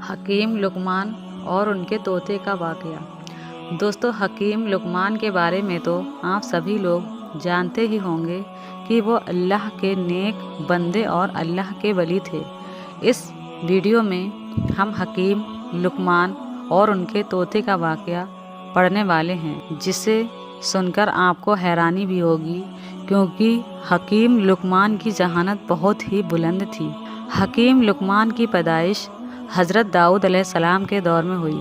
حکیم لقمان اور ان کے طوطے کا واقعہ۔ دوستو، حکیم لقمان کے بارے میں تو آپ سبھی لوگ جانتے ہی ہوں گے کہ وہ اللہ کے نیک بندے اور اللہ کے ولی تھے۔ اس ویڈیو میں ہم حکیم لقمان اور ان کے طوطے کا واقعہ پڑھنے والے ہیں، جسے سن کر آپ کو حیرانی بھی ہوگی، کیونکہ حکیم لقمان کی ذہانت بہت ہی بلند تھی۔ حکیم لقمان کی پیدائش حضرت داؤد علیہ السلام کے دور میں ہوئی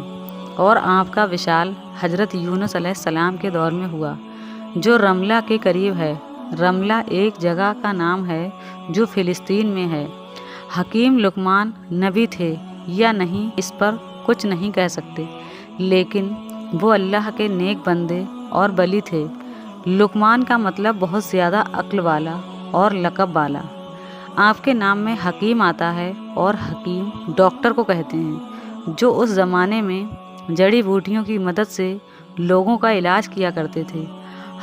اور آپ کا وصال حضرت یونس علیہ السلام کے دور میں ہوا، جو رملہ کے قریب ہے۔ رملہ ایک جگہ کا نام ہے جو فلسطین میں ہے۔ حکیم لقمان نبی تھے یا نہیں، اس پر کچھ نہیں کہہ سکتے، لیکن وہ اللہ کے نیک بندے اور ولی تھے۔ لقمان کا مطلب بہت زیادہ عقل والا اور لقب والا۔ آپ کے نام میں حکیم آتا ہے، اور حکیم ڈاکٹر کو کہتے ہیں، جو اس زمانے میں جڑی بوٹیوں کی مدد سے لوگوں کا علاج کیا کرتے تھے۔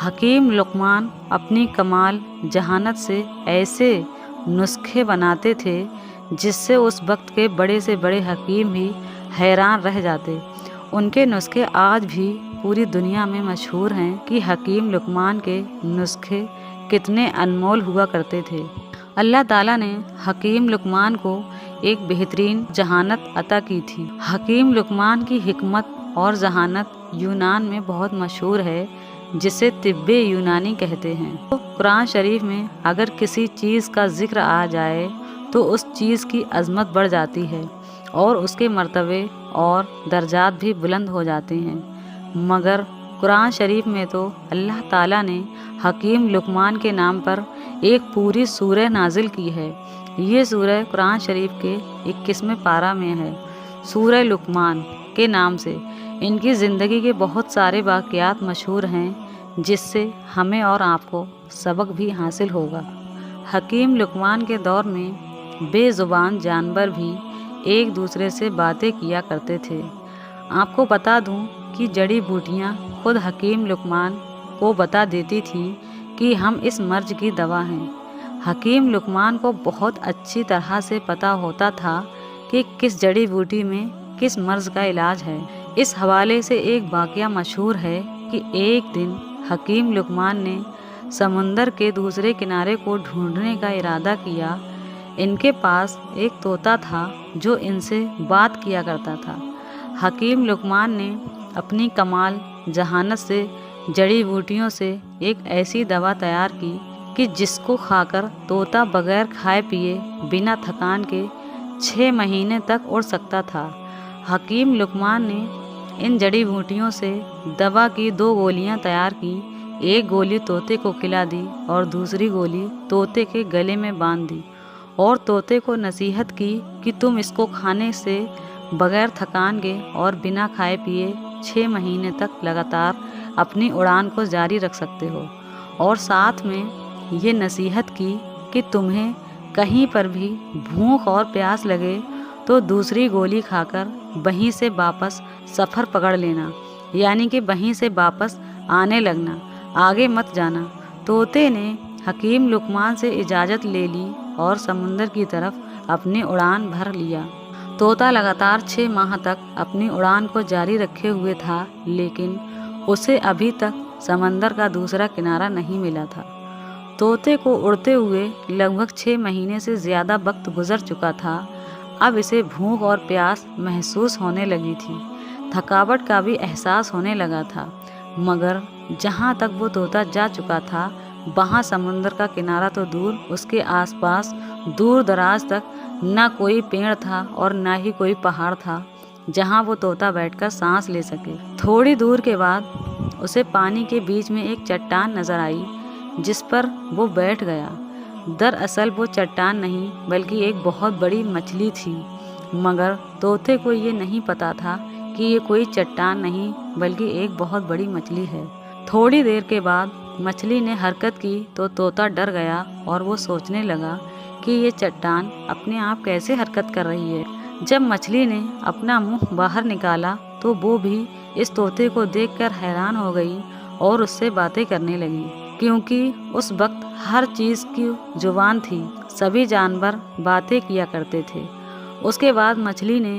حکیم لقمان اپنی کمال ذہانت سے ایسے نسخے بناتے تھے جس سے اس وقت کے بڑے سے بڑے حکیم بھی حیران رہ جاتے۔ ان کے نسخے آج بھی پوری دنیا میں مشہور ہیں کہ حکیم لقمان کے نسخے کتنے انمول ہوا کرتے تھے۔ اللہ تعالیٰ نے حکیم لقمان کو ایک بہترین ذہانت عطا کی تھی۔ حکیم لقمان کی حکمت اور ذہانت یونان میں بہت مشہور ہے، جسے طب یونانی کہتے ہیں۔ قرآن شریف میں اگر کسی چیز کا ذکر آ جائے تو اس چیز کی عظمت بڑھ جاتی ہے اور اس کے مرتبے اور درجات بھی بلند ہو جاتے ہیں، مگر قرآن شریف میں تو اللہ تعالیٰ نے حکیم لقمان کے نام پر ایک پوری سورہ نازل کی ہے۔ یہ سورہ قرآن شریف کے 21ویں پارہ میں ہے۔ سورہ لقمان کے نام سے ان کی زندگی کے بہت سارے واقعات مشہور ہیں، جس سے ہمیں اور آپ کو سبق بھی حاصل ہوگا۔ حکیم لقمان کے دور میں بے زبان جانور بھی ایک دوسرے سے باتیں کیا کرتے تھے۔ آپ کو بتا دوں کہ جڑی بوٹیاں خود حکیم لقمان کو بتا دیتی تھی کہ ہم اس مرض کی دوا ہیں۔ حکیم لقمان کو بہت اچھی طرح سے پتہ ہوتا تھا کہ کس جڑی بوٹی میں کس مرض کا علاج ہے۔ اس حوالے سے ایک واقعہ مشہور ہے کہ ایک دن حکیم لقمان نے سمندر کے دوسرے کنارے کو ڈھونڈنے کا ارادہ کیا۔ ان کے پاس ایک طوطا تھا جو ان سے بات کیا کرتا تھا۔ حکیم لقمان نے اپنی کمال ذہانت سے جڑی بوٹیوں سے ایک ایسی دوا تیار کی کہ جس کو کھا کر طوطا بغیر کھائے پیے بنا تھکان کے 6 مہینے تک اڑ سکتا تھا۔ حکیم لقمان نے ان جڑی بوٹیوں سے دوا کی 2 گولیاں تیار کی۔ ایک گولی طوطے کو کھلا دی اور دوسری گولی طوطے کے گلے میں باندھ دی، اور طوطے کو نصیحت کی کہ تم اس کو کھانے سے بغیر تھکان کے اور بنا کھائے پیے 6 مہینے تک لگاتار اپنی اڑان کو جاری رکھ سکتے ہو، اور ساتھ میں یہ نصیحت کی کہ تمہیں کہیں پر بھی بھوک اور پیاس لگے تو دوسری گولی کھا کر وہیں سے واپس سفر پکڑ لینا، یعنی کہ وہیں سے واپس آنے لگنا، آگے مت جانا۔ طوطے نے حکیم لقمان سے اجازت لے لی اور سمندر کی طرف اپنی اڑان بھر لیا۔ طوطا لگاتار 6 ماہ تک اپنی اڑان کو جاری رکھے ہوئے تھا، لیکن اسے ابھی تک سمندر کا دوسرا کنارہ نہیں ملا تھا۔ طوطے کو اڑتے ہوئے لگ بھگ 6 مہینے سے زیادہ وقت گزر چکا تھا۔ اب اسے بھوک اور پیاس محسوس ہونے لگی تھی، تھکاوٹ کا بھی احساس ہونے لگا تھا، مگر جہاں تک وہ طوطا جا چکا تھا وہاں سمندر کا کنارہ تو دور، اس کے آس پاس دور دراز تک نہ کوئی پیڑ تھا اور نہ ہی کوئی پہاڑ تھا جہاں وہ طوطا بیٹھ کر سانس لے سکے۔ تھوڑی دور کے بعد اسے پانی کے بیچ میں ایک چٹان نظر آئی، جس پر وہ بیٹھ گیا۔ دراصل وہ چٹان نہیں بلکہ ایک بہت بڑی مچھلی تھی، مگر طوطے کو یہ نہیں پتا تھا کہ یہ کوئی چٹان نہیں بلکہ ایک بہت بڑی مچھلی ہے۔ تھوڑی دیر کے بعد مچھلی نے حرکت کی تو طوطا ڈر گیا اور وہ سوچنے لگا کہ یہ چٹان اپنے آپ کیسے حرکت کر رہی ہے۔ جب مچھلی نے اپنا منہ باہر نکالا تو وہ بھی اس طوطے کو دیکھ کر حیران ہو گئی اور اس سے باتیں کرنے لگی، کیونکہ اس وقت ہر چیز کی زبان تھی، سبھی جانور باتیں کیا کرتے تھے۔ اس کے بعد مچھلی نے